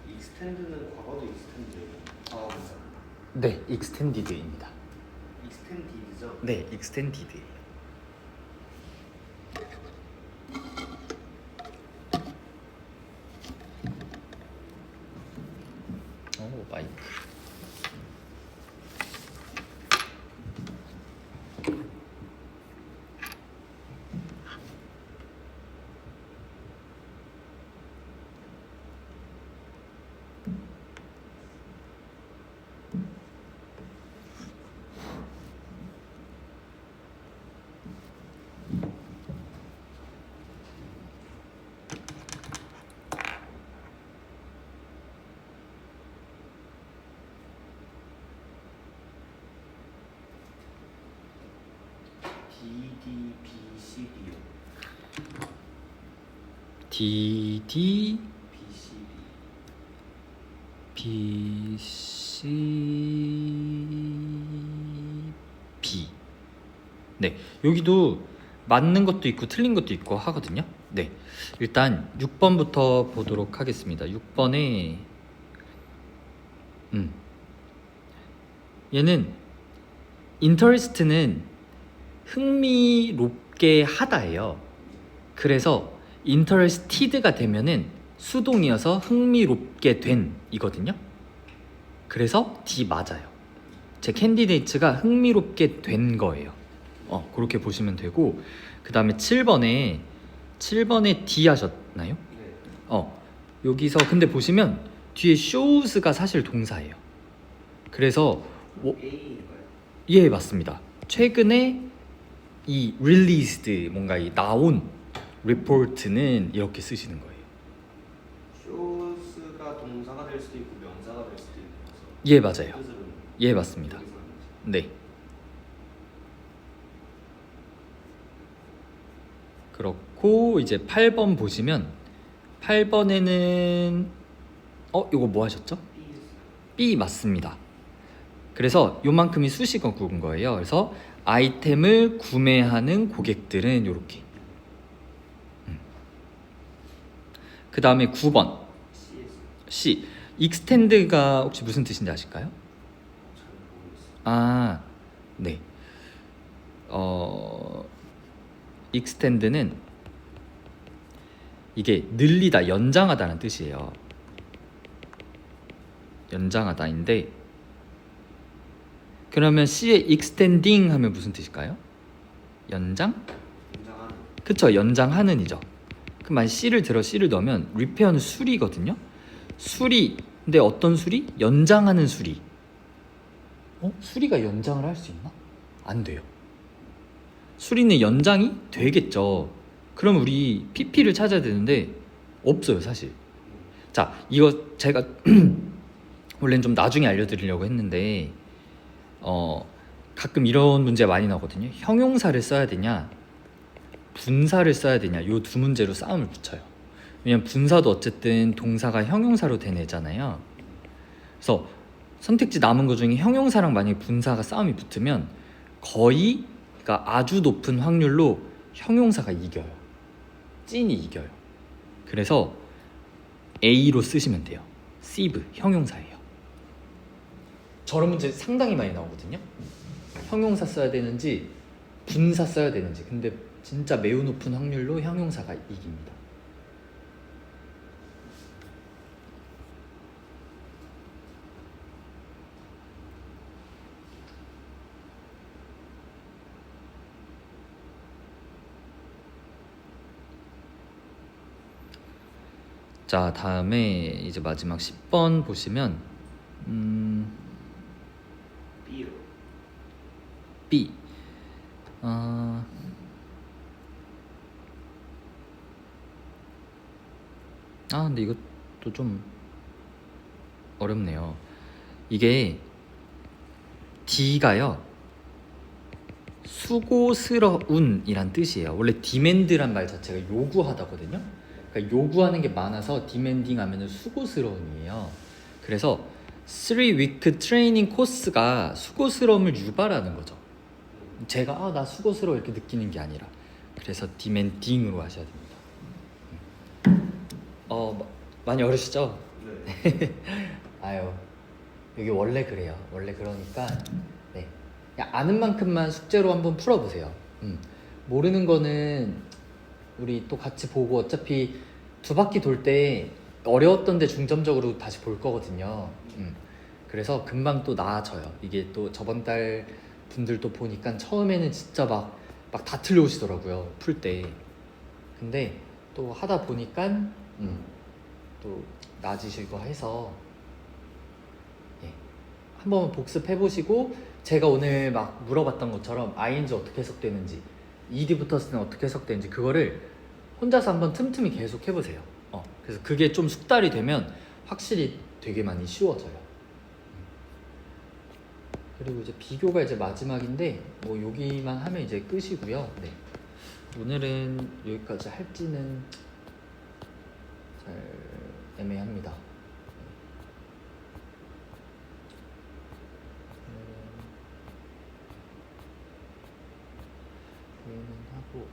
익스텐드는 과거도 익스텐드예요. 과거분사. 네, 익스텐디드입니다. 익스텐디드죠? 네, 익스텐디드. 오, 마이크. DDBCD요. DD BCD. BCB. 네, 여기도 맞는 것도 있고 틀린 것도 있고 하거든요. 네, 일단 6번부터 보도록 하겠습니다. 6번에 얘는 interest는 흥미롭게 하다예요. 그래서 interested가 되면은 수동이어서 흥미롭게 된 이거든요. 그래서 D 맞아요. 제 candidates가 흥미롭게 된 거예요. 그렇게 보시면 되고, 그 다음에 7번에 D 하셨나요? 네. 여기서 근데 보시면 뒤에 shows가 사실 동사예요. 그래서 A인가요? 예, 맞습니다. 최근에 이 released 뭔가 이 나온 report는 이렇게 쓰시는 거예요. shows가 동사가 될 수도 있고 명사가 될 수도 있고. 예, 맞아요. 뜻은 예, 맞습니다. 여기서 하는 거죠. 네. 그렇고 이제 8번 보시면 8번에는 이거 뭐 하셨죠? B 맞습니다. 그래서 요만큼이 수식어 구은 거예요. 그래서 아이템을 구매하는 고객들은 요렇게. 그 다음에 9번 CS. C. extend가 혹시 무슨 뜻인지 아실까요? 잘 모르겠어요. 아, 네. extend는 이게 늘리다, 연장하다는 뜻이에요. 연장하다인데, 그러면 C의 extending 하면 무슨 뜻일까요? 연장? 연장하는. 그쵸, 연장하는이죠. 그럼 만약 C를 넣으면 repair는 수리거든요. 수리, 근데 어떤 수리? 연장하는 수리. 수리가 연장을 할 수 있나? 안 돼요. 수리는 연장이 되겠죠. 그럼 우리 PP를 찾아야 되는데 없어요, 사실. 자, 이거 제가 원래는 좀 나중에 알려드리려고 했는데 가끔 이런 문제 많이 나오거든요. 형용사를 써야 되냐 분사를 써야 되냐, 이 두 문제로 싸움을 붙여요. 왜냐면 분사도 어쨌든 동사가 형용사로 된 애잖아요. 그래서 선택지 남은 것 중에 형용사랑 만약에 분사가 싸움이 붙으면 거의, 그러니까 아주 높은 확률로 형용사가 이겨요. 찐이 이겨요. 그래서 A로 쓰시면 돼요. sieve, 형용사예요. 저런 문제 상당히 많이 나오거든요. 형용사 써야 되는지 분사 써야 되는지. 근데 진짜 매우 높은 확률로 형용사가 이깁니다. 자, 다음에 이제 마지막 10번 보시면 B로. B. 근데 이것도 좀 어렵네요. 이게 D가요, 수고스러운이란 뜻이에요. 원래 demand란 말 자체가 요구하다거든요. 그러니까 요구하는 게 많아서 demanding 하면은 수고스러운이에요. 그래서 3week 트레이닝 코스가 수고스러움을 유발하는 거죠. 제가 나 수고스러워 이렇게 느끼는 게 아니라. 그래서 demanding으로 하셔야 됩니다. 많이 어려우시죠? 네. 아유, 여기 원래 그래요. 원래 그러니까 네, 그냥 아는 만큼만 숙제로 한번 풀어보세요. 모르는 거는 우리 또 같이 보고 어차피 두 바퀴 돌 때 어려웠던 데 중점적으로 다시 볼 거거든요. 그래서 금방 또 나아져요. 이게 또 저번 달 분들도 보니까 처음에는 진짜 막 다 틀려오시더라고요, 풀 때. 근데 또 하다 보니까 또 나아지시고 해서 한번 복습해 보시고, 제가 오늘 막 물어봤던 것처럼 ing 어떻게 해석되는지, ed 붙었을 때는 어떻게 해석되는지 그거를 혼자서 한번 틈틈이 계속 해보세요. 그래서 그게 좀 숙달이 되면 확실히 되게 많이 쉬워져요. 그리고 이제 비교가 이제 마지막인데 뭐 여기만 하면 이제 끝이고요. 네. 오늘은 여기까지 할지는 잘 애매합니다. 하고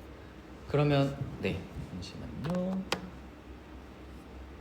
그러면 네, 잠시만요.